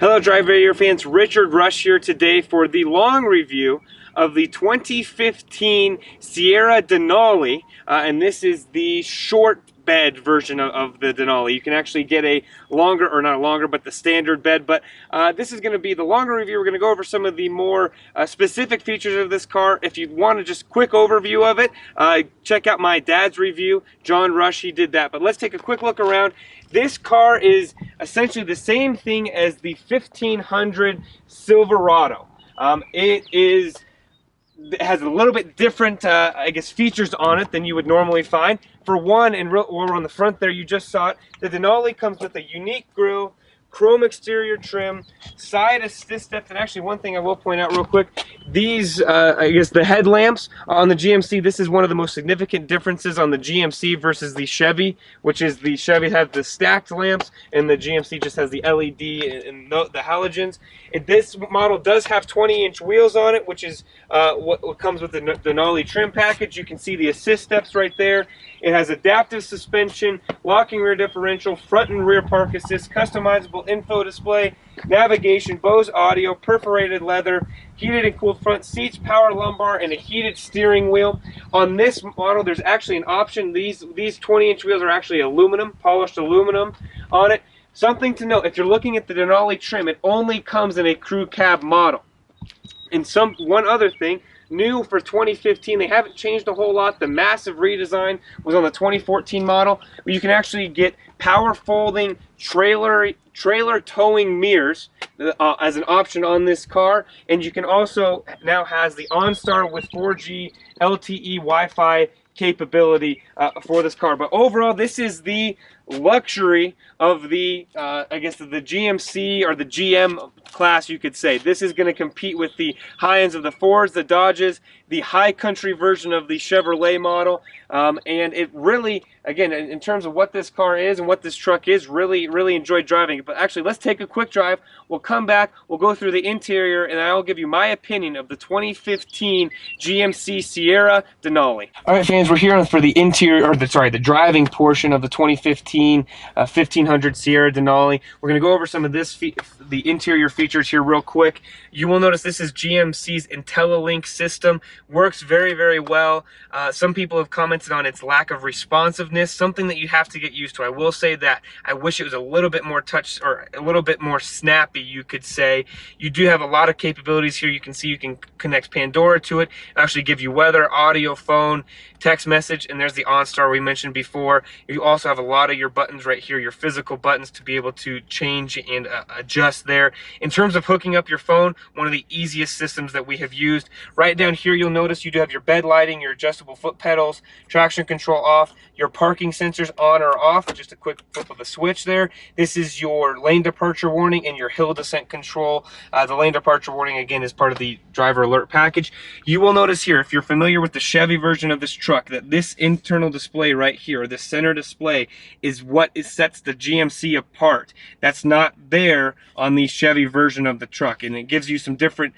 Hello Drive Radio fans, Richard Rush here today for the long review of the 2015 Sierra Denali, and this is the short bed version of the Denali. You can actually get a longer, or not longer, but the standard bed, but this is going to be the longer review. We're going to go over some of the more specific features of this car. If you want a just quick overview of it, check out my dad's review, John Rush, he did that. But let's take a quick look around. This car is essentially the same thing as the 1500 Silverado. It has a little bit different, I guess, features on it than you would normally find. For one, and we're on the front there, you just saw it, the Denali comes with a unique grille, chrome exterior trim, side assist steps, and actually one thing I will point out real quick, these, I guess the headlamps on the GMC, this is one of the most significant differences on the GMC versus the Chevy, which is the Chevy has the stacked lamps and the GMC just has the LED and the halogens. This model does have 20-inch wheels on it, which is what comes with the Denali trim package. You can see the assist steps right there. It has adaptive suspension, locking rear differential, front and rear park assist, customizable info display, navigation, Bose audio, perforated leather, heated and cooled front seats, power lumbar, and a heated steering wheel. On this model, there's actually an option. These 20-inch wheels are actually aluminum, polished aluminum on it. Something to note, if you're looking at the Denali trim, it only comes in a crew cab model. And one other thing, new for 2015, they haven't changed a whole lot. The massive redesign was on the 2014 model, where you can actually get power folding trailer towing mirrors as an option on this car, and you can also now has the OnStar with 4G LTE Wi-Fi capability for this car. But overall, this is the luxury of the I guess the GMC or the GM class, you could say. This is going to compete with the high ends of the Fords, the Dodges, the high country version of the Chevrolet model, and it really, again, in terms of what this car is and what this truck is, really enjoyed driving it. But actually, let's take a quick drive. We'll come back, we'll go through the interior, and I'll give you my opinion of the 2015 GMC Sierra Denali. All right, fans, we're here for the interior, or the driving portion of the 2015 1500 Sierra Denali. We're going to go over some of the interior features here real quick. You will notice this is GMC's IntelliLink system. Works very well. Some people have commented on its lack of responsiveness, something that you have to get used to. I will say that. I wish it was a little bit more touch, or a little bit more snappy, you could say. You do have a lot of capabilities here. You can see you can connect Pandora to it, actually give you weather, audio, phone, text message, and there's the OnStar we mentioned before. You also have a lot of your buttons right here, your physical buttons, to be able to change and adjust there. In terms of hooking up your phone, one of the easiest systems that we have used. Right down here, you'll notice you do have your bed lighting, your adjustable foot pedals, traction control off, your parking sensors on or off, just a quick flip of the switch there. This is your lane departure warning and your hill descent control. The lane departure warning, again, is part of the driver alert package. You will notice here, if you're familiar with the Chevy version of this truck, that this internal display right here, this center display, is what sets the GMC apart. That's not there on the Chevy version of the truck, and it gives you some different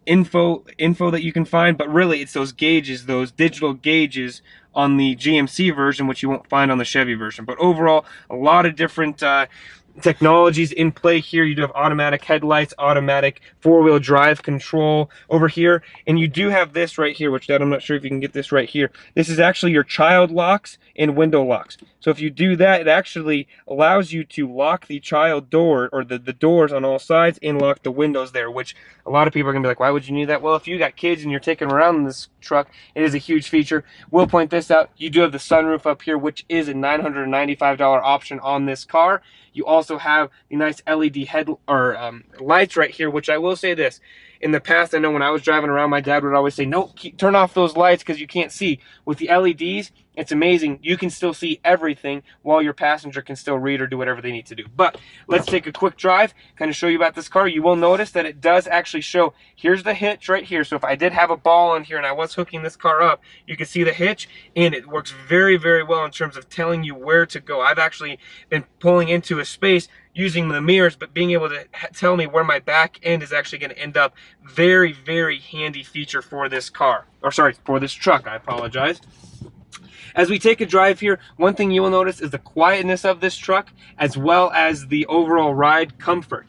info that you can find, but really it's those gauges, those digital gauges on the GMC version, which you won't find on the Chevy version. But overall, a lot of different technologies in play here. You do have automatic headlights, automatic four-wheel drive control over here, and you do have this right here, which I'm not sure if you can get this right here. This is actually your child locks and window locks. So if you do that, it actually allows you to lock the child door, or the doors on all sides, and lock the windows there, which a lot of people are gonna be like, why would you need that? Well, if you got kids and you're taking them around in this truck, it is a huge feature. We'll point this out. You do have the sunroof up here, which is a $995 option on this car. You also have the nice LED lights right here, which I will say this. In the past, I know when I was driving around, my dad would always say, no, turn off those lights because you can't see. With the LEDs, it's amazing. You can still see everything while your passenger can still read or do whatever they need to do. But let's take a quick drive, kind of show you about this car. You will notice that it does actually show, here's the hitch right here. So if I did have a ball on here and I was hooking this car up, you can see the hitch, and it works very well in terms of telling you where to go. I've actually been pulling into a space using the mirrors, but being able to tell me where my back end is actually going to end up. Very handy feature for this car, or sorry, for this truck, I apologize. As we take a drive here, one thing you will notice is the quietness of this truck, as well as the overall ride comfort.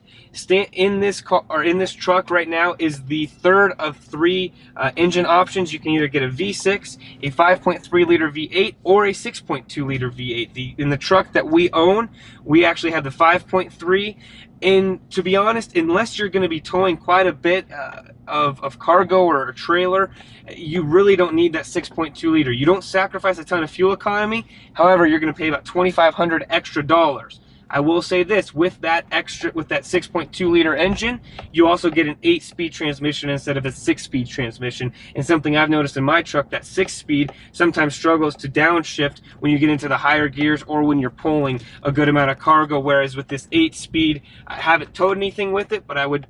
in this car, or in this truck right now, is the third of three engine options. You can either get a V6, a 5.3 liter V8, or a 6.2 liter V8. In the truck that we own, we actually have the 5.3. And to be honest, unless you're going to be towing quite a bit of cargo or a trailer, you really don't need that 6.2 liter. You don't sacrifice a ton of fuel economy. However, you're going to pay about $2,500 extra dollars. I will say this, with that 6.2 liter engine, you also get an 8-speed transmission instead of a 6-speed transmission. And something I've noticed in my truck, that 6-speed sometimes struggles to downshift when you get into the higher gears or when you're pulling a good amount of cargo, whereas with this 8-speed, I haven't towed anything with it, but I would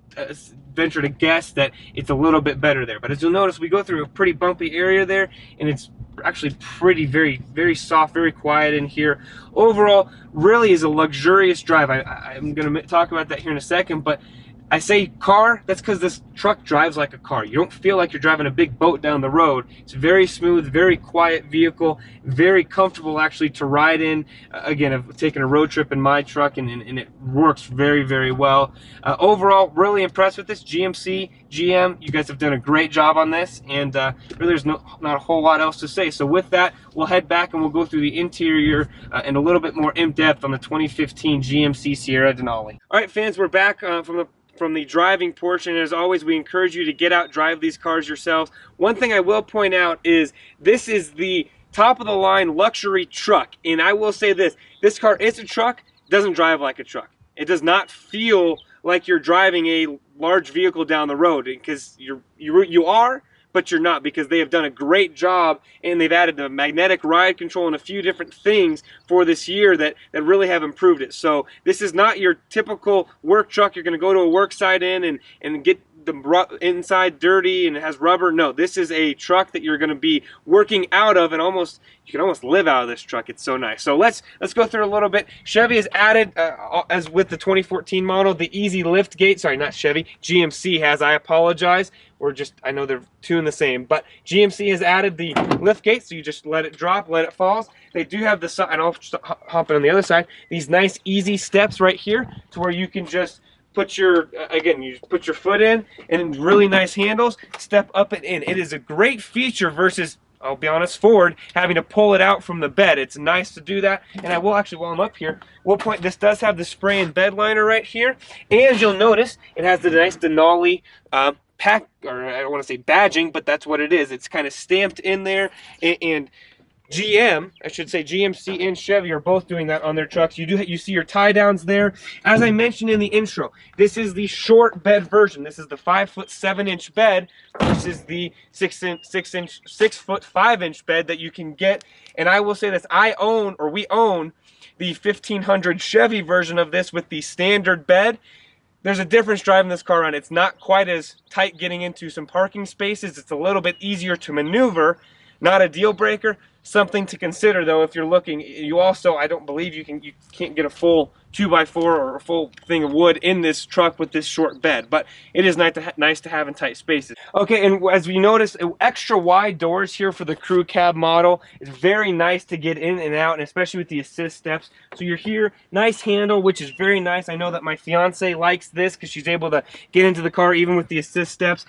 venture to guess that it's a little bit better there. But as you'll notice, we go through a pretty bumpy area there, and it's actually pretty, very soft, very quiet in here. Overall, really is a luxurious drive. I'm going to talk about that here in a second, but I say car, that's because this truck drives like a car. You don't feel like you're driving a big boat down the road. It's very smooth, very quiet vehicle, very comfortable actually to ride in. Again, I've taken a road trip in my truck, and it works very well. Overall, really impressed with this. GMC, GM, you guys have done a great job on this, and really there's not a whole lot else to say. So with that, we'll head back and we'll go through the interior and a little bit more in depth on the 2015 GMC Sierra Denali. All right, fans, we're back from the driving portion. As always, we encourage you to get out, drive these cars yourselves. One thing I will point out is this is the top of the line luxury truck, and I will say this car is a truck, doesn't drive like a truck. It does not feel like you're driving a large vehicle down the road, because you are, but you're not, because they have done a great job, and they've added the magnetic ride control and a few different things for this year that really have improved it. So this is not your typical work truck you're going to go to a work site in and get the inside dirty and it has rubber. No, this is a truck that you're going to be working out of, and you can almost live out of this truck. It's so nice. So let's go through a little bit. Chevy has added, as with the 2014 model, the easy lift gate. Sorry, not Chevy. GMC has. I apologize. I know they're two in the same, but GMC has added the lift gate, so you just let it drop, let it fall. They do have the side, and I'll hop in on the other side, these nice easy steps right here to where you can just put your, again, you put your foot in, and really nice handles, step up and in. It is a great feature versus, I'll be honest, Ford having to pull it out from the bed. It's nice to do that. And I will actually, while I'm up here, we'll point, this does have the spray and bed liner right here, and you'll notice it has the nice Denali pack, or I don't want to say badging, but that's what it is. It's kind of stamped in there, and GM, I should say GMC and Chevy are both doing that on their trucks. You see your tie downs there. As I mentioned in the intro, this is the short bed version. This is the 5'7" bed versus the 6'5" bed that you can get. And I will say this, we own the 1500 Chevy version of this with the standard bed. There's a difference driving this car around. It's not quite as tight getting into some parking spaces. It's a little bit easier to maneuver. Not a deal breaker. Something to consider though if you're looking. You also, I don't believe you can't get a full 2x4 or a full thing of wood in this truck with this short bed, but it is nice to have in tight spaces. Okay, and as we notice, extra wide doors here for the crew cab model. It's very nice to get in and out, and especially with the assist steps. So you're here, nice handle, which is very nice. I know that my fiance likes this because she's able to get into the car even with the assist steps.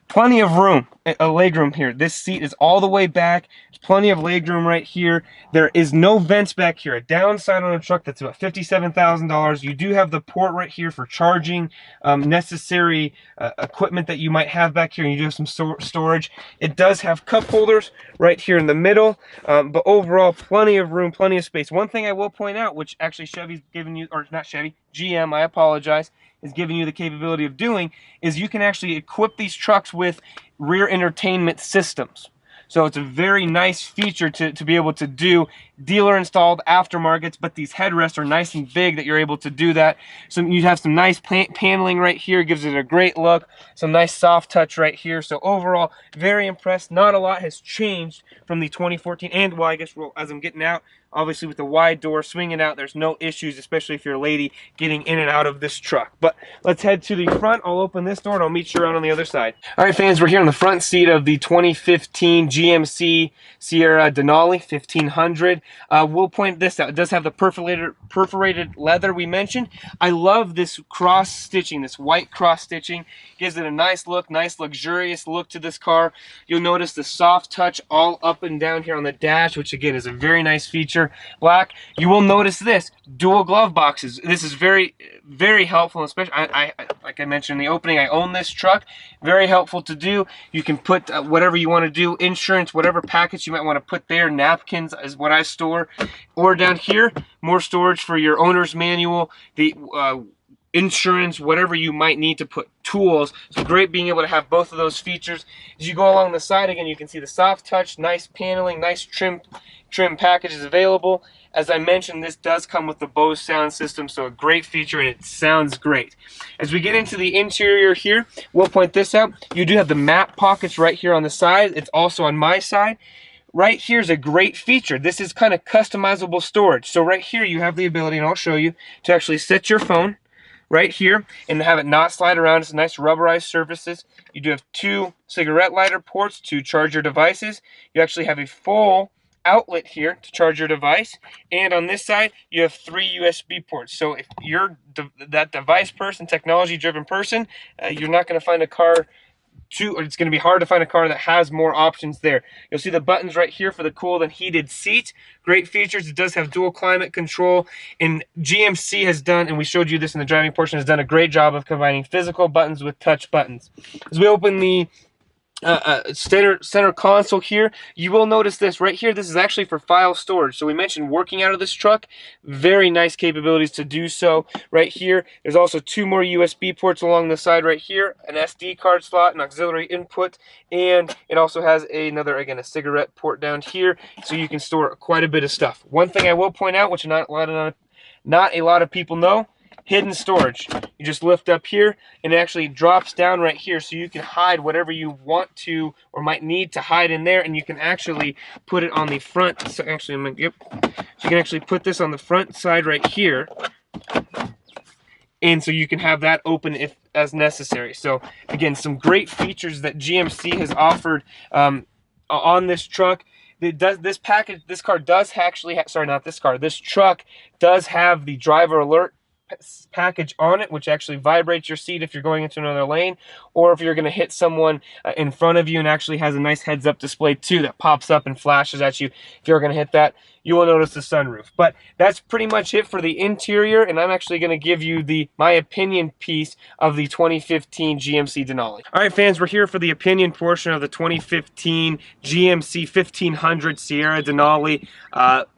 Plenty of room, a legroom here. This seat is all the way back. There's plenty of legroom right here. There is no vents back here. A downside on a truck that's about $57,000. You do have the port right here for charging necessary equipment that you might have back here, and you do have some storage. It does have cup holders right here in the middle, but overall, plenty of room, plenty of space. One thing I will point out, which actually Chevy's giving you, or not Chevy, GM, I apologize, is giving you the capability of doing, is you can actually equip these trucks with rear entertainment systems. So it's a very nice feature to be able to do. Dealer installed aftermarkets, but these headrests are nice and big that you're able to do that. So you have some nice paneling right here, gives it a great look. Some nice soft touch right here. So overall, very impressed. Not a lot has changed from the 2014, and well, I guess as I'm getting out, Obviously with the wide door swinging out, there's no issues, especially if you're a lady getting in and out of this truck. But let's head to the front. I'll open this door and I'll meet you around on the other side. All right, fans, we're here on the front seat of the 2015 GMC Sierra Denali 1500. We'll point this out. It does have the perforated leather we mentioned. I love this cross stitching, this white cross stitching. Gives it a nice look, nice luxurious look to this car. You'll notice the soft touch all up and down here on the dash, which again is a very nice feature. Black. You will notice this dual glove boxes. This is very, very helpful, especially like I mentioned in the opening, I own this truck. Very helpful to do. You can put whatever you want to do, insurance, whatever package you might want to put there. Napkins is what I store. Or down here, more storage for your owner's manual, the insurance, whatever you might need to put, tools. So great being able to have both of those features. As you go along the side, again, you can see the soft touch, nice paneling, nice trim packages available. As I mentioned, this does come with the Bose sound system, so a great feature, and it sounds great. As we get into the interior here, we'll point this out. You do have the map pockets right here on the side. It's also on my side. Right here's a great feature. This is kind of customizable storage. So right here you have the ability, and I'll show you, to actually set your phone right here and have it not slide around. It's nice rubberized surfaces. You do have 2 cigarette lighter ports to charge your devices. You actually have a full outlet here to charge your device, and on this side you have 3 USB ports. So if you're that device person, technology driven person, you're not going to find a car or it's going to be hard to find a car that has more options there. You'll see the buttons right here for the cooled and heated seat. Great features. It does have dual climate control, and GMC has done, and we showed you this in the driving portion, has done a great job of combining physical buttons with touch buttons. As we open the center console here, you will notice this right here. This is actually for file storage. So we mentioned working out of this truck, very nice capabilities to do so. Right here, there's also 2 more USB ports along the side right here, an SD card slot, an auxiliary input, and it also has another, again, a cigarette port down here, so you can store quite a bit of stuff. One thing I will point out, which not a lot of people know, hidden storage. You just lift up here and it actually drops down right here, so you can hide whatever you want to or might need to hide in there, and you can actually put it on the front. So actually, so you can actually put this on the front side right here, and so you can have that open if as necessary. So again, some great features that GMC has offered on this truck. This car does actually this truck does have the driver alert package on it, which actually vibrates your seat if you're going into another lane, or if you're going to hit someone in front of you, and actually has a nice heads-up display too that pops up and flashes at you if you're going to hit that. You will notice the sunroof. But that's pretty much it for the interior, and I'm actually going to give you my opinion piece of the 2015 GMC Denali. All right, fans, we're here for the opinion portion of the 2015 GMC 1500 Sierra Denali.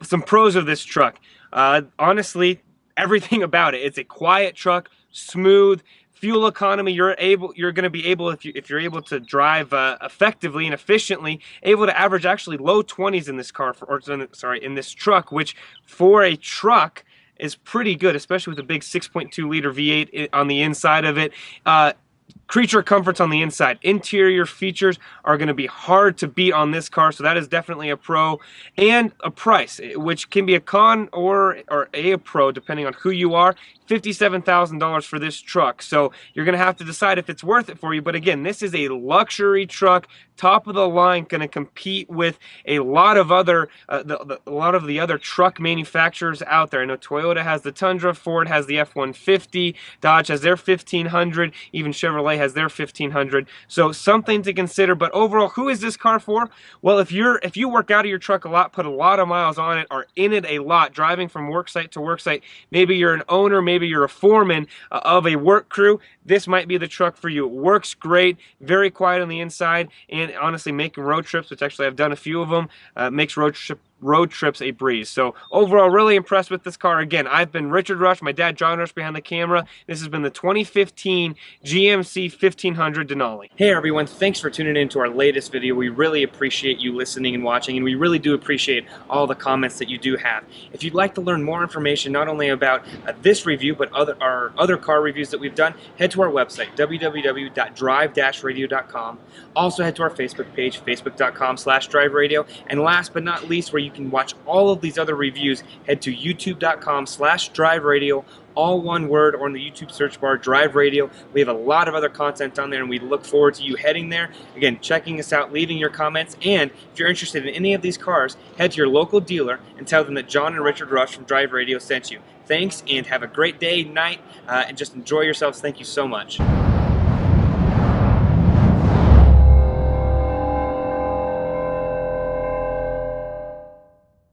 Some pros of this truck. Honestly, everything about it. It's a quiet truck, smooth, fuel economy. You're going to be able, if you're able to drive effectively and efficiently, able to average actually low 20s in this car, in this truck, which for a truck is pretty good, especially with a big 6.2 liter V8 on the inside of it. Creature comforts on the inside. Interior features are going to be hard to beat on this car, so that is definitely a pro. And a price, which can be a con or a pro, depending on who you are. $57,000 for this truck, so you're going to have to decide if it's worth it for you. But again, this is a luxury truck, top of the line, going to compete with a lot of other the other truck manufacturers out there. I know Toyota has the Tundra, Ford has the F-150, Dodge has their 1500, even Chevrolet has their 1500. So something to consider. But overall, who is this car for? Well, if you work out of your truck a lot, put a lot of miles on it, are in it a lot, driving from work site to work site, maybe you're an owner, maybe you're a foreman of a work crew, this might be the truck for you. It works great, very quiet on the inside, and honestly, making road trips, which actually I've done a few of them, makes road trips a breeze. So overall, really impressed with this car. Again, I've been Richard Rush, my dad John Rush behind the camera. This has been the 2015 GMC 1500 Denali. Hey everyone, thanks for tuning in to our latest video. We really appreciate you listening and watching, and we really do appreciate all the comments that you do have. If you'd like to learn more information, not only about this review, but our other car reviews that we've done, head to our website, www.drive-radio.com. Also head to our Facebook page, facebook.com/driveradio. And last but not least, where you you can watch all of these other reviews, head to youtube.com/Drive Radio, all one word, or in the YouTube search bar, Drive Radio. We have a lot of other content on there, and we look forward to you heading there. Again, checking us out, leaving your comments, and if you're interested in any of these cars, head to your local dealer and tell them that John and Richard Rush from Drive Radio sent you. Thanks, and have a great day, night, and just enjoy yourselves. Thank you so much.